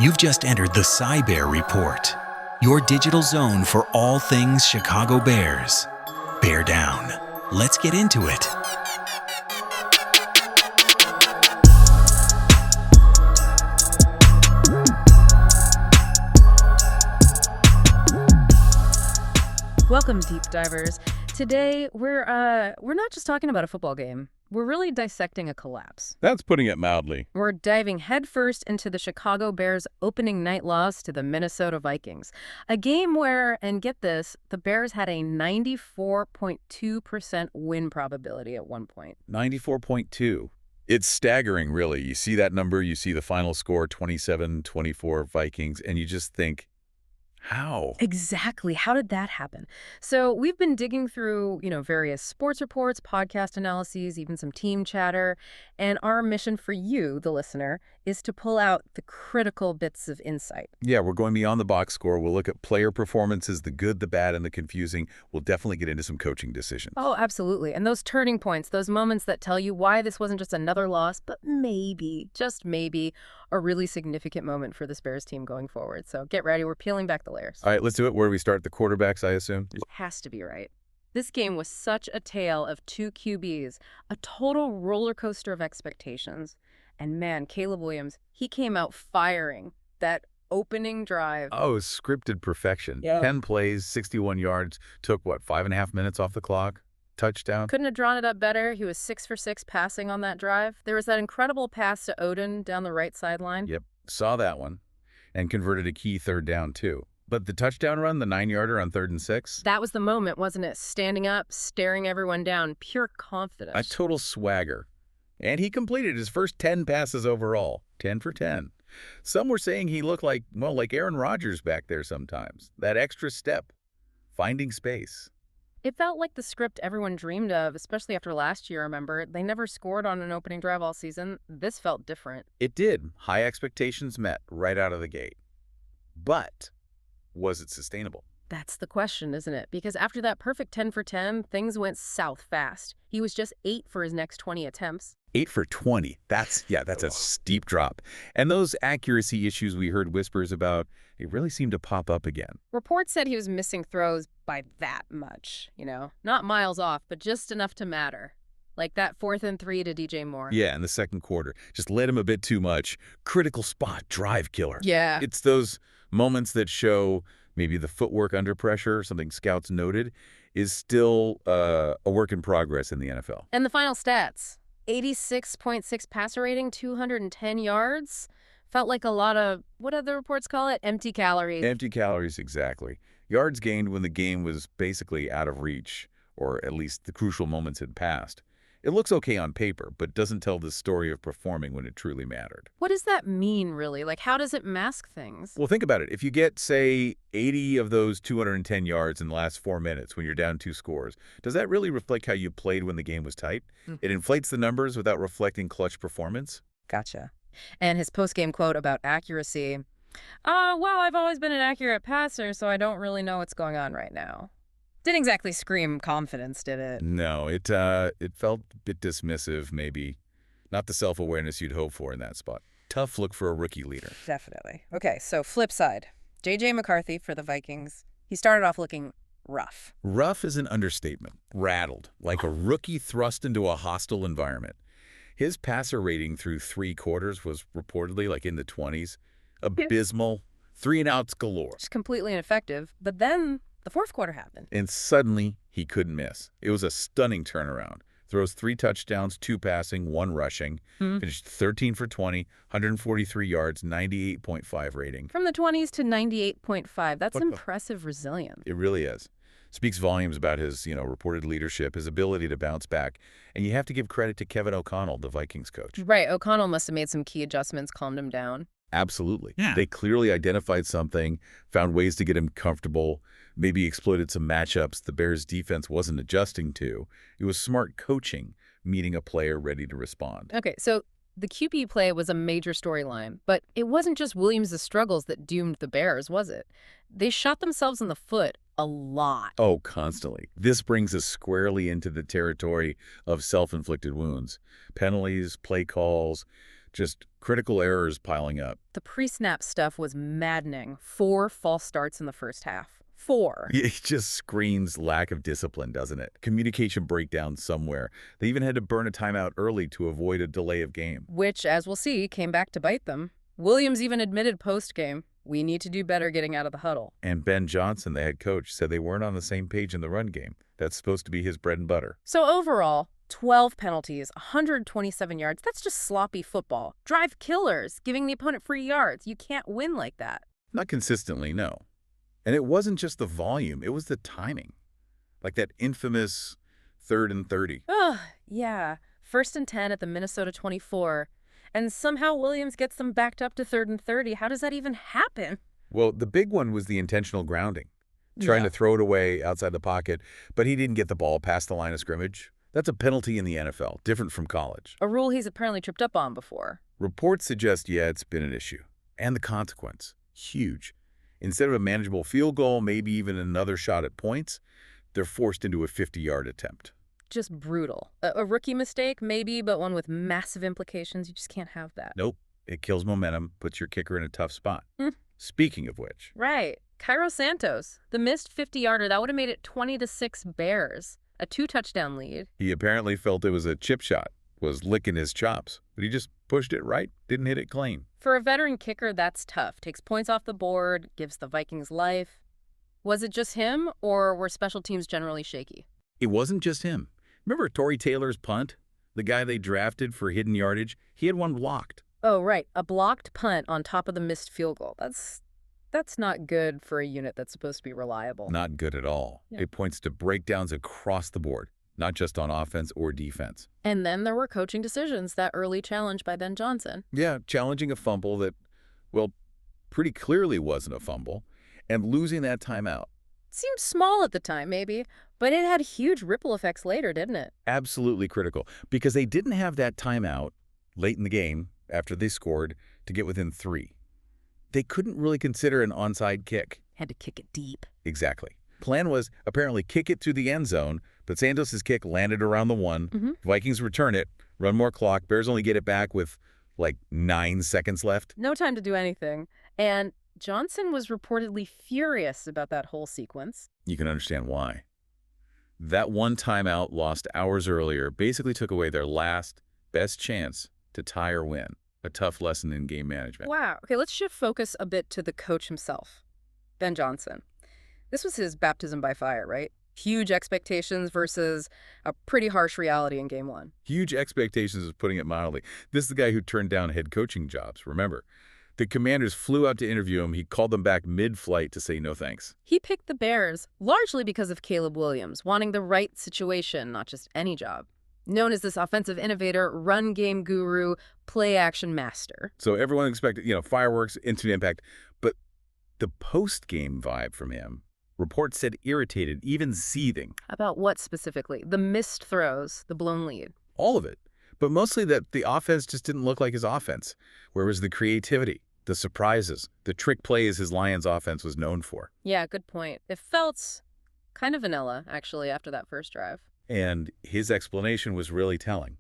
You've just entered the Bear Report, your digital zone for all things Chicago Bears. Bear down. Let's get into it. Welcome, deep divers. Today, we're not just talking about a football game. We're really dissecting a collapse. That's putting it mildly. We're diving headfirst into the Chicago Bears' opening night loss to the Minnesota Vikings. A game where, and get this, the Bears had a 94.2% win probability at one point. 94.2. It's staggering, really. You see that number, you see the final score, 27-24 Vikings, and you just think, how? Exactly. How did that happen? So we've been digging through, various sports reports, podcast analyses, even some team chatter. And our mission for you, the listener, is to pull out the critical bits of insight. Yeah, we're going beyond the box score. We'll look at player performances, the good, the bad, and the confusing. We'll definitely get into some coaching decisions. Oh, absolutely. And those turning points, those moments that tell you why this wasn't just another loss, but maybe, just maybe, a really significant moment for this Bears team going forward. So get ready. We're peeling back the layers. All right, let's do it. Where do we start? The quarterbacks, I assume? Has to be right. This game was such a tale of two QBs, a total roller coaster of expectations. And man, Caleb Williams, he came out firing that opening drive. Oh, scripted perfection. Yeah. 10 plays, 61 yards, took, 5.5 minutes off the clock? Touchdown. Couldn't have drawn it up better. He was 6 for 6 passing on that drive. There was that incredible pass to Odin down the right sideline. Yep, saw that one. And converted a key third down, too. But the touchdown run, the 9-yarder on 3rd and 6? That was the moment, wasn't it? Standing up, staring everyone down, pure confidence. A total swagger. And he completed his first 10 passes overall. 10 for 10. Some were saying he looked like Aaron Rodgers back there sometimes. That extra step. Finding space. It felt like the script everyone dreamed of, especially after last year, remember? They never scored on an opening drive all season. This felt different. It did. High expectations met right out of the gate. But was it sustainable? That's the question, isn't it? Because after that perfect 10 for 10, things went south fast. He was just 8 for his next 20 attempts. 8 for 20. That's a steep drop. And those accuracy issues we heard whispers about, it really seemed to pop up again. Reports said he was missing throws by that much, Not miles off, but just enough to matter. Like that 4th and 3 to DJ Moore. Yeah, in the second quarter. Just led him a bit too much. Critical spot, drive killer. Yeah. It's those moments that show maybe the footwork under pressure, something scouts noted, is still a work in progress in the NFL. And the final stats. 86.6 passer rating, 210 yards. Felt like a lot of, what do the reports call it? Empty calories. Empty calories, exactly. Yards gained when the game was basically out of reach, or at least the crucial moments had passed. It looks okay on paper, but doesn't tell the story of performing when it truly mattered. What does that mean, really? Like, how does it mask things? Well, think about it. If you get, say, 80 of those 210 yards in the last 4 minutes when you're down 2 scores, does that really reflect how you played when the game was tight? It inflates the numbers without reflecting clutch performance? Gotcha. And his post-game quote about accuracy, well, I've always been an accurate passer, so I don't really know what's going on right now. Didn't exactly scream confidence, did it? No, it felt a bit dismissive, maybe. Not the self-awareness you'd hope for in that spot. Tough look for a rookie leader. Definitely. Okay, so flip side. J.J. McCarthy for the Vikings. He started off looking rough. Rough is an understatement. Rattled, like a rookie thrust into a hostile environment. His passer rating through 3 quarters was reportedly in the 20s. Abysmal. 3-and-outs galore. Just completely ineffective. But then the fourth quarter happened. And suddenly, he couldn't miss. It was a stunning turnaround. Throws 3 touchdowns, 2 passing, 1 rushing. Finished 13 for 20, 143 yards, 98.5 rating. From the 20s to 98.5. That's impressive resilience. It really is. Speaks volumes about his, reported leadership, his ability to bounce back. And you have to give credit to Kevin O'Connell, the Vikings coach. Right. O'Connell must have made some key adjustments, calmed him down. Absolutely. Yeah. They clearly identified something, found ways to get him comfortable, maybe exploited some matchups the Bears' defense wasn't adjusting to. It was smart coaching, meeting a player ready to respond. Okay, so the QB play was a major storyline, but it wasn't just Williams' struggles that doomed the Bears, was it? They shot themselves in the foot a lot. Oh, constantly. This brings us squarely into the territory of self-inflicted wounds. Penalties, play calls, just Critical errors piling up. The pre-snap stuff was maddening. 4 false starts in the first half. 4. It just screams lack of discipline, doesn't it? Communication breakdown somewhere. They even had to burn a timeout early to avoid a delay of game. Which, as we'll see, came back to bite them. Williams even admitted post-game, we need to do better getting out of the huddle. And Ben Johnson, the head coach, said they weren't on the same page in the run game. That's supposed to be his bread and butter. So overall, 12 penalties, 127 yards. That's just sloppy football. Drive killers, giving the opponent free yards. You can't win like that. Not consistently, no. And it wasn't just the volume, it was the timing. Like that infamous 3rd and 30. Ugh, yeah. 1st and 10 at the Minnesota 24. And somehow Williams gets them backed up to 3rd and 30. How does that even happen? Well, the big one was the intentional grounding. Trying to throw it away outside the pocket, but he didn't get the ball past the line of scrimmage. That's a penalty in the NFL, different from college. A rule he's apparently tripped up on before. Reports suggest, yeah, it's been an issue. And the consequence, huge. Instead of a manageable field goal, maybe even another shot at points, they're forced into a 50-yard attempt. Just brutal. A rookie mistake, maybe, but one with massive implications. You just can't have that. Nope. It kills momentum, puts your kicker in a tough spot. Speaking of which. Right. Cairo Santos, the missed 50-yarder, that would have made it 20-6 Bears. A 2-touchdown lead. He apparently felt it was a chip shot, was licking his chops, but he just pushed it right, didn't hit it clean. For a veteran kicker, that's tough. Takes points off the board, gives the Vikings life. Was it just him, or were special teams generally shaky? It wasn't just him. Remember Torrey Taylor's punt? The guy they drafted for hidden yardage? He had one blocked. Oh, right. A blocked punt on top of the missed field goal. That's not good for a unit that's supposed to be reliable. Not good at all. Yeah. It points to breakdowns across the board, not just on offense or defense. And then there were coaching decisions, that early challenge by Ben Johnson. Yeah, challenging a fumble that, well, pretty clearly wasn't a fumble, and losing that timeout. Seemed small at the time, maybe, but it had huge ripple effects later, didn't it? Absolutely critical, because they didn't have that timeout late in the game after they scored to get within 3. They couldn't really consider an onside kick. Had to kick it deep. Exactly. Plan was apparently kick it to the end zone, but Santos' kick landed around the 1. Vikings return it, run more clock. Bears only get it back with like 9 seconds left. No time to do anything. And Johnson was reportedly furious about that whole sequence. You can understand why. That one timeout lost hours earlier basically took away their last best chance to tie or win. A tough lesson in game management. Wow. Okay, let's shift focus a bit to the coach himself, Ben Johnson. This was his baptism by fire, right? Huge expectations versus a pretty harsh reality in game 1. Huge expectations is putting it mildly. This is the guy who turned down head coaching jobs, remember. The Commanders flew out to interview him. He called them back mid-flight to say no thanks. He picked the Bears largely because of Caleb Williams, wanting the right situation, not just any job. Known as this offensive innovator, run game guru, play action master. So everyone expected, fireworks, instant impact. But the post-game vibe from him, reports said irritated, even seething. About what specifically? The missed throws, the blown lead. All of it. But mostly that the offense just didn't look like his offense. Where was the creativity, the surprises, the trick plays his Lions offense was known for? Yeah, good point. It felt kind of vanilla, actually, after that first drive. And his explanation was really telling.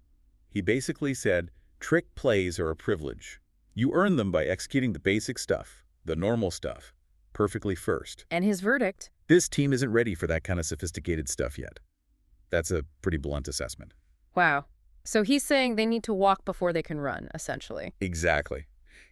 He basically said, trick plays are a privilege. You earn them by executing the basic stuff, the normal stuff, perfectly first. And his verdict? This team isn't ready for that kind of sophisticated stuff yet. That's a pretty blunt assessment. Wow. So he's saying they need to walk before they can run, essentially. Exactly.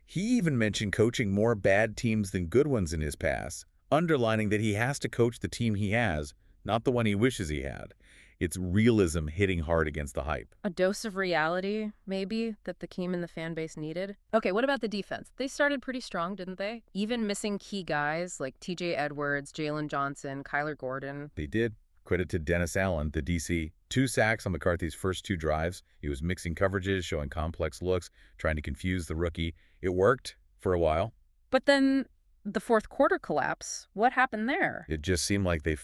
He even mentioned coaching more bad teams than good ones in his past, underlining that he has to coach the team he has, not the one he wishes he had. It's realism hitting hard against the hype. A dose of reality, maybe, that the team and the fan base needed. Okay, what about the defense? They started pretty strong, didn't they? Even missing key guys like TJ Edwards, Jalen Johnson, Kyler Gordon. They did. Credit to Dennis Allen, the DC. 2 sacks on McCarthy's first 2 drives. He was mixing coverages, showing complex looks, trying to confuse the rookie. It worked for a while. But then the fourth quarter collapse, what happened there? It just seemed like they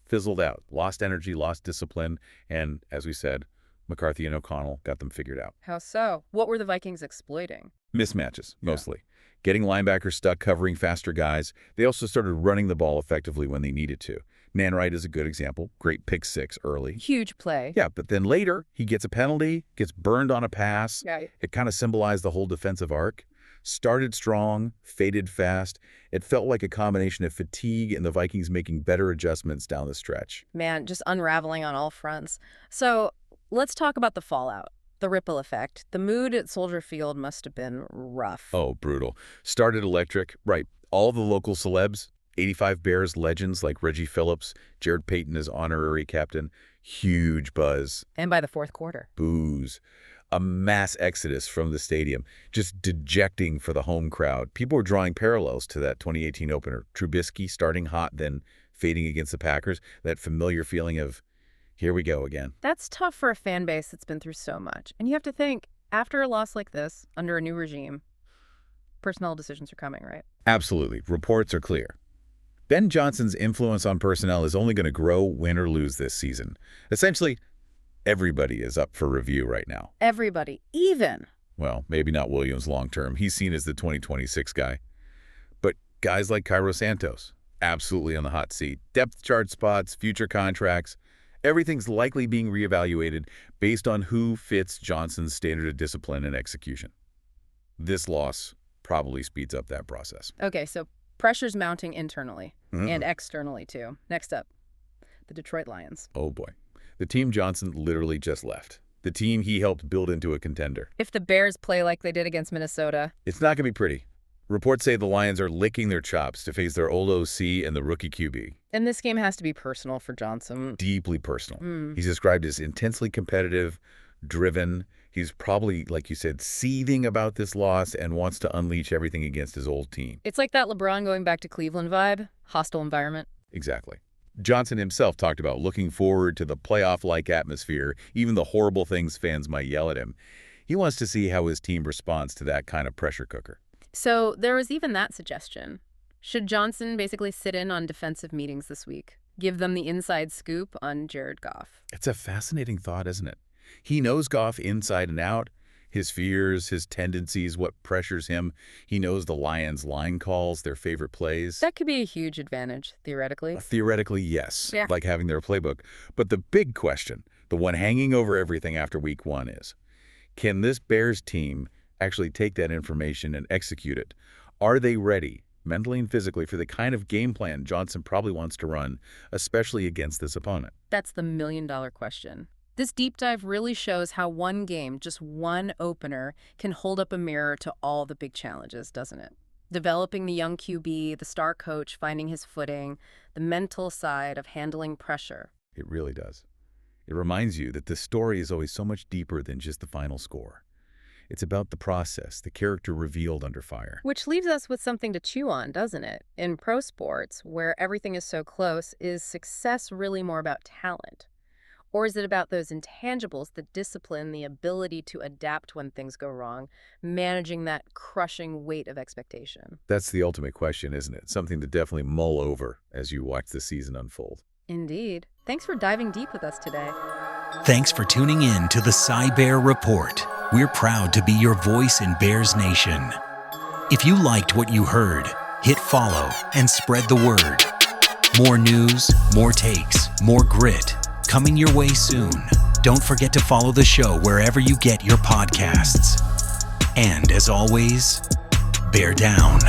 fizzled out, lost energy, lost discipline, and, as we said, McCarthy and O'Connell got them figured out. How so? What were the Vikings exploiting? Mismatches, mostly. Getting linebackers stuck covering faster guys. They also started running the ball effectively when they needed to. Nanwright is a good example. Great pick six early. Huge play. Yeah, but then later, he gets a penalty, gets burned on a pass. Yeah. It kind of symbolized the whole defensive arc. Started strong, faded fast. It felt like a combination of fatigue and the Vikings making better adjustments down the stretch. Man, just unraveling on all fronts. So let's talk about the fallout, the ripple effect. The mood at Soldier Field must have been rough. Oh, brutal. Started electric. Right. All the local celebs, 85 Bears legends like Reggie Phillips, Jared Payton as honorary captain. Huge buzz. And by the fourth quarter. Boos. A mass exodus from the stadium, just dejecting for the home crowd. People were drawing parallels to that 2018 opener. Trubisky starting hot, then fading against the Packers. That familiar feeling of, here we go again. That's tough for a fan base that's been through so much. And you have to think, after a loss like this, under a new regime, personnel decisions are coming, right? Absolutely. Reports are clear. Ben Johnson's influence on personnel is only going to grow, win or lose this season. Essentially, everybody is up for review right now. Everybody, even. Well, maybe not Williams long-term. He's seen as the 2026 guy. But guys like Cairo Santos, absolutely on the hot seat. Depth chart spots, future contracts, everything's likely being reevaluated based on who fits Johnson's standard of discipline and execution. This loss probably speeds up that process. Okay, so pressure's mounting internally and externally, too. Next up, the Detroit Lions. Oh, boy. The team Johnson literally just left. The team he helped build into a contender. If the Bears play like they did against Minnesota, it's not going to be pretty. Reports say the Lions are licking their chops to face their old OC and the rookie QB. And this game has to be personal for Johnson. Deeply personal. He's described as intensely competitive, driven. He's probably, like you said, seething about this loss and wants to unleash everything against his old team. It's like that LeBron going back to Cleveland vibe, hostile environment. Exactly. Johnson himself talked about looking forward to the playoff-like atmosphere, even the horrible things fans might yell at him. He wants to see how his team responds to that kind of pressure cooker. So there was even that suggestion. Should Johnson basically sit in on defensive meetings this week? Give them the inside scoop on Jared Goff? It's a fascinating thought, isn't it? He knows Goff inside and out, his fears, his tendencies, what pressures him. He knows the Lions' line calls, their favorite plays. That could be a huge advantage, theoretically. Theoretically, yes, Yeah. like having their playbook. But the big question, the one hanging over everything after week one is, can this Bears team actually take that information and execute it? Are they ready, mentally and physically, for the kind of game plan Johnson probably wants to run, especially against this opponent? That's the million-dollar question. This deep dive really shows how one game, just one opener, can hold up a mirror to all the big challenges, doesn't it? Developing the young QB, the star coach finding his footing, the mental side of handling pressure. It really does. It reminds you that this story is always so much deeper than just the final score. It's about the process, the character revealed under fire. Which leaves us with something to chew on, doesn't it? In pro sports, where everything is so close, is success really more about talent? Or is it about those intangibles, the discipline, the ability to adapt when things go wrong, managing that crushing weight of expectation? That's the ultimate question, isn't it? Something to definitely mull over as you watch the season unfold. Indeed. Thanks for diving deep with us today. Thanks for tuning in to the Bear Report. We're proud to be your voice in Bears Nation. If you liked what you heard, hit follow and spread the word. More news, more takes, more grit. Coming your way soon. Don't forget to follow the show wherever you get your podcasts. And as always, bear down.